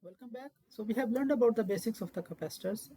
Welcome back. So we have learned about the basics of the capacitors,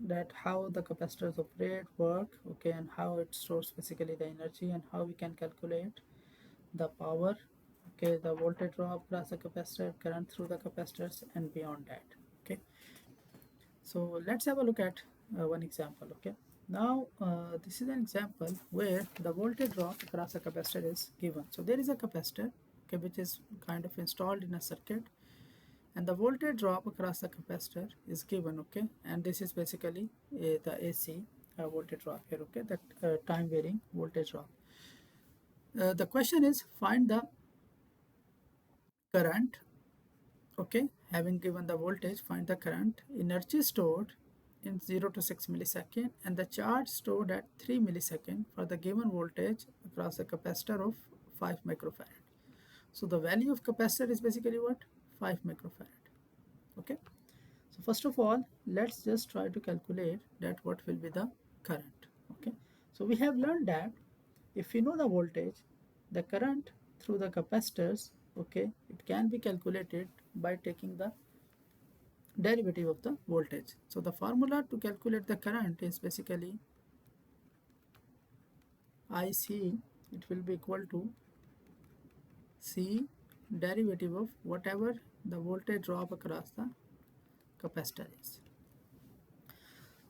that how the capacitors operate, work, okay, and how it stores basically the energy and how we can calculate the power, okay, the voltage drop across the capacitor, current through the capacitors, and beyond that. Okay. So let's have a look at one example. Okay. Now this is an example where the voltage drop across a capacitor is given. So there is a capacitor, okay, which is kind of installed in a circuit, and the voltage drop across the capacitor is given, okay, and this is basically the AC voltage drop here, okay, that time varying voltage drop. The question is find the current, okay, having given the voltage, find the current, energy stored in 0 to 6 millisecond, and the charge stored at 3 millisecond for the given voltage across a capacitor of 5 microfarad. So the value of capacitor is basically what? 5 microfarad. Okay. So first of all, let's just try to calculate that what will be the current. Okay. So we have learned that if we know the voltage, the current through the capacitors, okay, it can be calculated by taking the derivative of the voltage. So the formula to calculate the current is basically IC, it will be equal to C derivative of whatever the voltage drop across the capacitor is.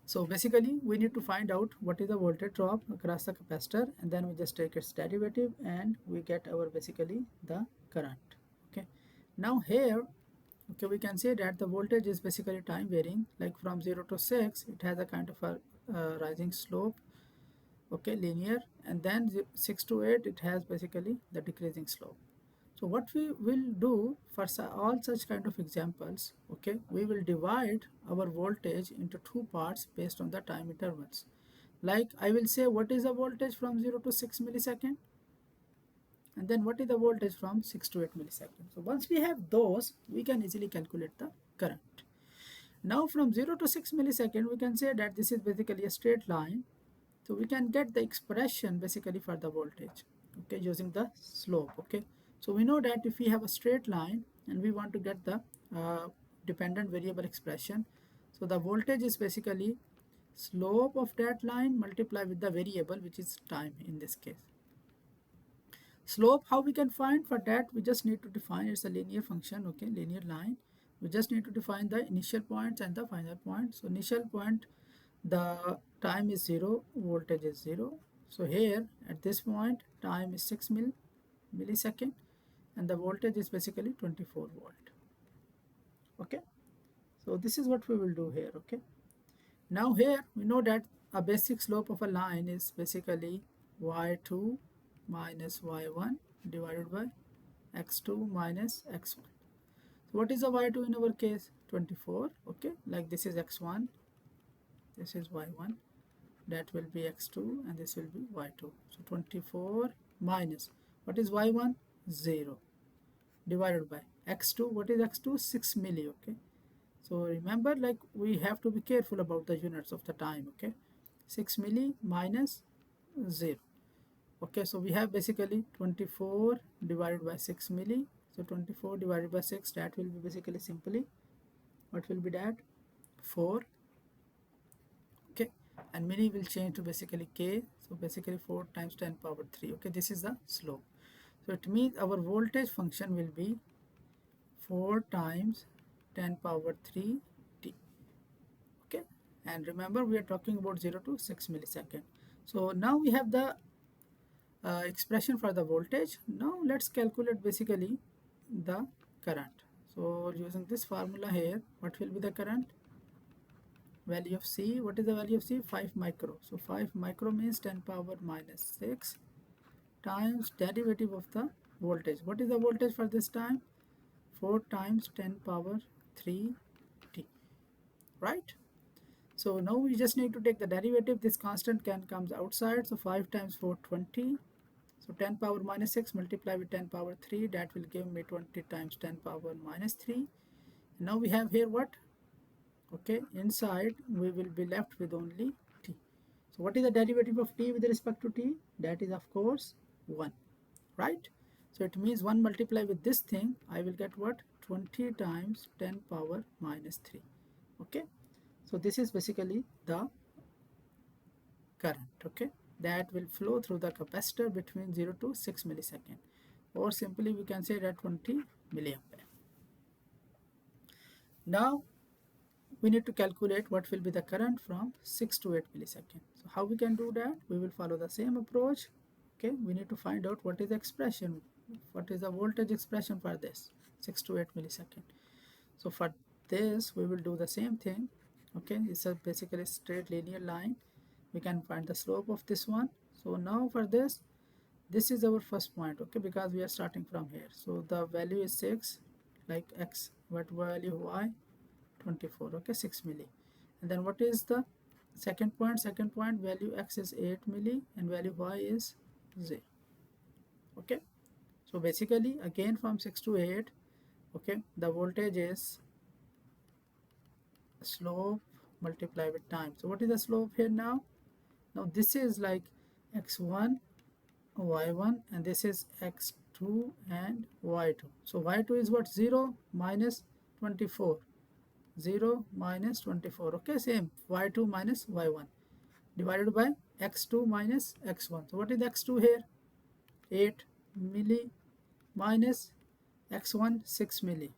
So basically we need to find out what is the voltage drop across the capacitor, and then we just take its derivative and we get our basically the current. Okay, now here, okay, we can say that the voltage is basically time varying, like from 0 to 6 it has a kind of a rising slope, okay, linear, and then 6 to 8 it has basically the decreasing slope. So what we will do for all such kind of examples, okay, we will divide our voltage into two parts based on the time intervals. Like I will say what is the voltage from 0 to 6 millisecond, and then what is the voltage from 6 to 8 milliseconds. So once we have those, we can easily calculate the current. Now from 0 to 6 millisecond, we can say that this is basically a straight line. So we can get the expression basically for the voltage, okay, using the slope, okay. So we know that if we have a straight line and we want to get the dependent variable expression, so the voltage is basically slope of that line multiplied with the variable, which is time in this case. Slope, how we can find? For that we just need to define, it's a linear function, okay, linear line. We just need to define the initial points and the final point. So initial point, the time is 0, voltage is 0. So here at this point time is 6 millisecond, and the voltage is basically 24 volt. Okay, so this is what we will do here. Okay, now here we know that a basic slope of a line is basically y2 minus y1 divided by x2 minus x1. So what is the y2 in our case? 24. Okay, like this is x1, this is y1, that will be x2, and this will be y2. So 24 minus, what is y1? 0, divided by x2. What is x2? 6 milli. Okay, so remember, like we have to be careful about the units of the time. Okay, 6 milli minus 0. Okay, so we have basically 24 divided by 6 milli. So 24 divided by 6, that will be basically simply, what will be that? 4. Okay, and milli will change to basically k. So basically 4 times 10 power 3. Okay, this is the slope. So it means our voltage function will be 4 times 10 power 3 t. Okay, and remember we are talking about 0 to 6 millisecond. So now we have the expression for the voltage. Now let's calculate basically the current. So using this formula here, what will be the current? Value of C, what is the value of C? 5 micro. So 5 micro means 10 power minus 6 times derivative of the voltage. What is the voltage for this time? 4 times 10 power 3 t, right? So now we just need to take the derivative. This constant can comes outside, so 5 times 4 20. So 10 power minus 6 multiply with 10 power 3, that will give me 20 times 10 power minus 3. Now we have here what? Okay, inside we will be left with only t. So what is the derivative of t with respect to t? That is of course 1, right? So it means 1 multiply with this thing, I will get what? 20 times 10 power minus 3. Okay, so this is basically the current, okay, that will flow through the capacitor between 0 to 6 millisecond, or simply we can say that 20 milliampere. Now we need to calculate what will be the current from 6 to 8 millisecond. So how we can do that? We will follow the same approach. Okay, we need to find out what is the expression, what is the voltage expression for this 6 to 8 millisecond. So for this we will do the same thing. Okay, it's a basically straight linear line. We can find the slope of this one. So now for this is our first point, okay, because we are starting from here. So the value is 6, like x, what value y, 24, okay, 6 milli. And then what is the second point? Second point value x is 8 milli and value y is 0. Okay, so basically again from 6 to 8, okay, the voltage is slope multiplied with time. So what is the slope here now? Now this is like x1, y1, and this is x2 and y2. So y2 is what? 0 minus 24. 0 minus 24. Okay, same. y2 minus y1 divided by x2 minus x1. So what is x2 here? 8 milli minus x1 6 milli.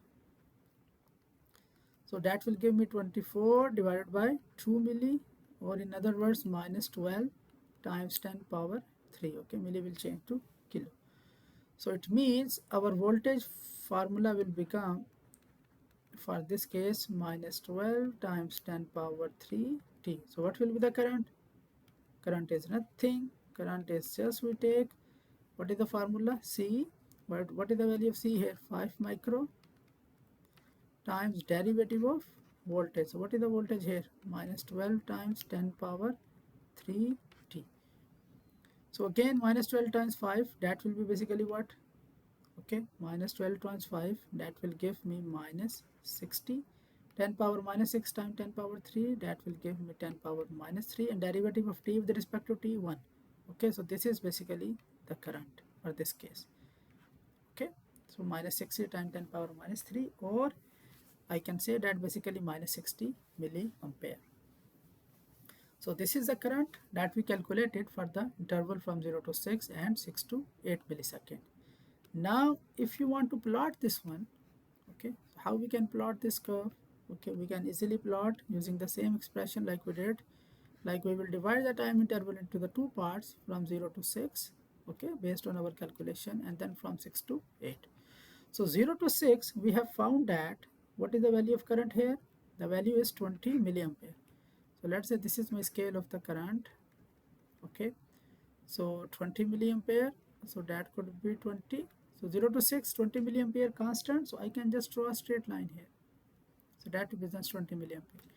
So that will give me 24 divided by 2 milli, or in other words minus 12 times 10 power 3. Okay, milli will change to kilo. So it means our voltage formula will become, for this case, minus 12 times 10 power 3 t. So what will be the current? Current is nothing. Current is just, we take, what is the formula? C. What is the value of C here? 5 micro times derivative of voltage. So what is the voltage here? Minus 12 times 10 power 3 t. So again minus 12 times 5, that will be basically what? Okay, minus 12 times 5, that will give me minus 60. 10 power minus 6 times 10 power 3, that will give me 10 power minus 3, and derivative of t with respect to t, 1. Okay, so this is basically the current for this case. Okay, so minus 60 times 10 power minus 3, or I can say that basically minus 60 milliampere. So this is the current that we calculated for the interval from 0 to 6 and 6 to 8 millisecond. Now if you want to plot this one, okay, how we can plot this curve? Okay, we can easily plot using the same expression like we did. Like we will divide the time interval into the two parts from 0 to 6, okay, based on our calculation, and then from 6 to 8. So 0 to 6, we have found that what is the value of current here? The value is 20 milliampere. So let's say this is my scale of the current. Okay, so 20 milliampere, so that could be 20. So 0 to 6, 20 milliampere constant, so I can just draw a straight line here. So that represents 20 milliampere.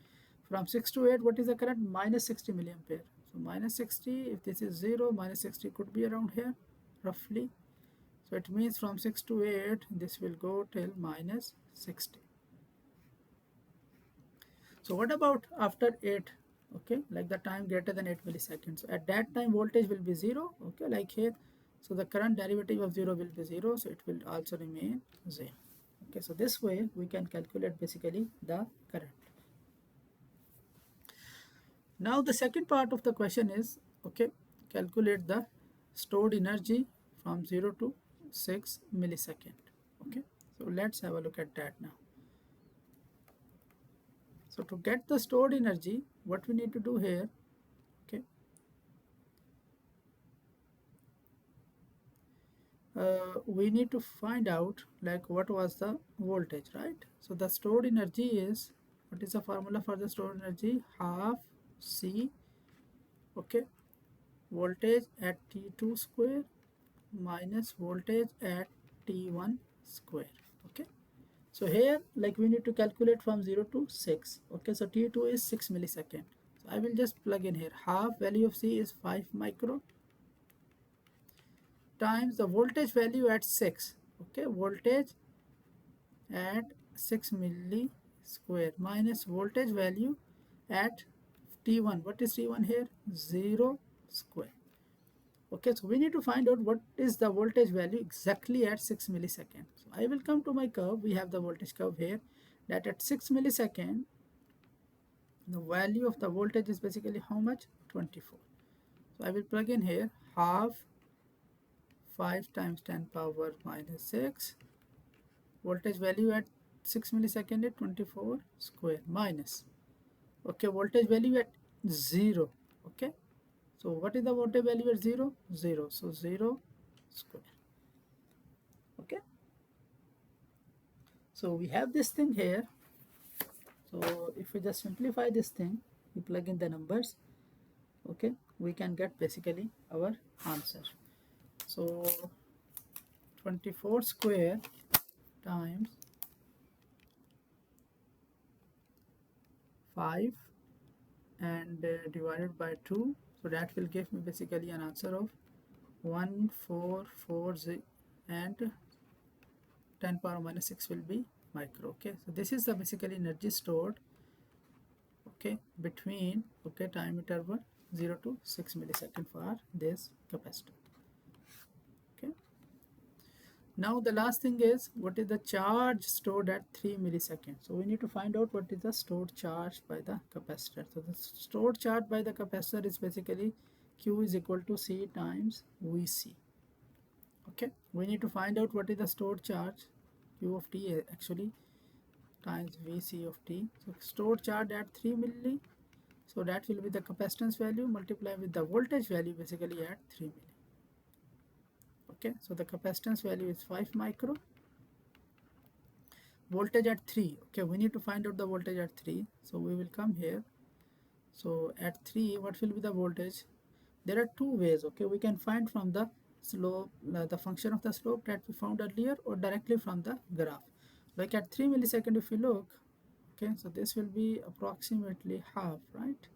From 6 to 8, what is the current? Minus 60 milliampere. So minus 60, if this is 0, minus 60 could be around here, roughly. So it means from 6 to 8, this will go till minus 60. So what about after 8? Okay, like the time greater than 8 milliseconds. So at that time, voltage will be 0, okay, like here. So the current derivative of 0 will be 0, so it will also remain 0. Okay, so this way we can calculate basically the current. Now the second part of the question is, okay, calculate the stored energy from 0 to 6 millisecond. Okay, so let's have a look at that now. So to get the stored energy, what we need to do here, okay, we need to find out like what was the voltage, right? So the stored energy is, what is the formula for the stored energy? Half C, okay, voltage at T2 square minus voltage at T1 square. Okay, so here like we need to calculate from 0 to 6. Okay, so T2 is 6 millisecond. So I will just plug in here, half value of C is 5 micro times the voltage value at 6. Okay, voltage at 6 milli square minus voltage value at T1. What is T1 here? 0 square. Okay, so we need to find out what is the voltage value exactly at 6 milliseconds. So I will come to my curve. We have the voltage curve here, that at 6 millisecond the value of the voltage is basically how much? 24. So I will plug in here half 5 times 10 power minus 6, voltage value at 6 millisecond is 24 square, minus, okay, voltage value at 0. Okay, so what is the voltage value at 0? 0, so 0 square. Okay, so we have this thing here. So if we just simplify this thing, we plug in the numbers, okay, we can get basically our answer. So 24 square times 5 and divided by 2, so that will give me basically an answer of 1440, and 10 power minus 6 will be micro. Okay, so this is the basically energy stored, okay, between, okay, time interval 0 to 6 millisecond for this capacitor. Okay, now the last thing is, what is the charge stored at 3 milliseconds? So we need to find out what is the stored charge by the capacitor. So the stored charge by the capacitor is basically Q is equal to C times Vc. Okay, we need to find out what is the stored charge, Q of t actually, times Vc of t. So stored charge at 3 milli, so that will be the capacitance value multiplied with the voltage value basically at 3 milli. Okay, so the capacitance value is 5 micro, voltage at 3. Okay, we need to find out the voltage at 3, so we will come here. So at 3, what will be the voltage? There are two ways. Okay, we can find from the slope, the function of the slope that we found earlier, or directly from the graph. Like at 3 millisecond, if you look, okay, so this will be approximately half, right?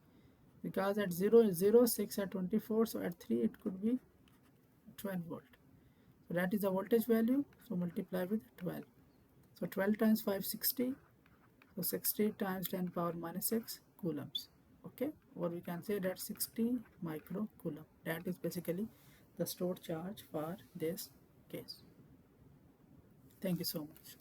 Because at 0 is 0, 6 at 24, so at 3 it could be 12 volt. So that is the voltage value, so multiply with 12. So 12 times 560, so 60 times 10 power minus 6 coulombs. Okay, or we can say that 60 micro coulomb. That is basically the stored charge for this case. Thank you so much.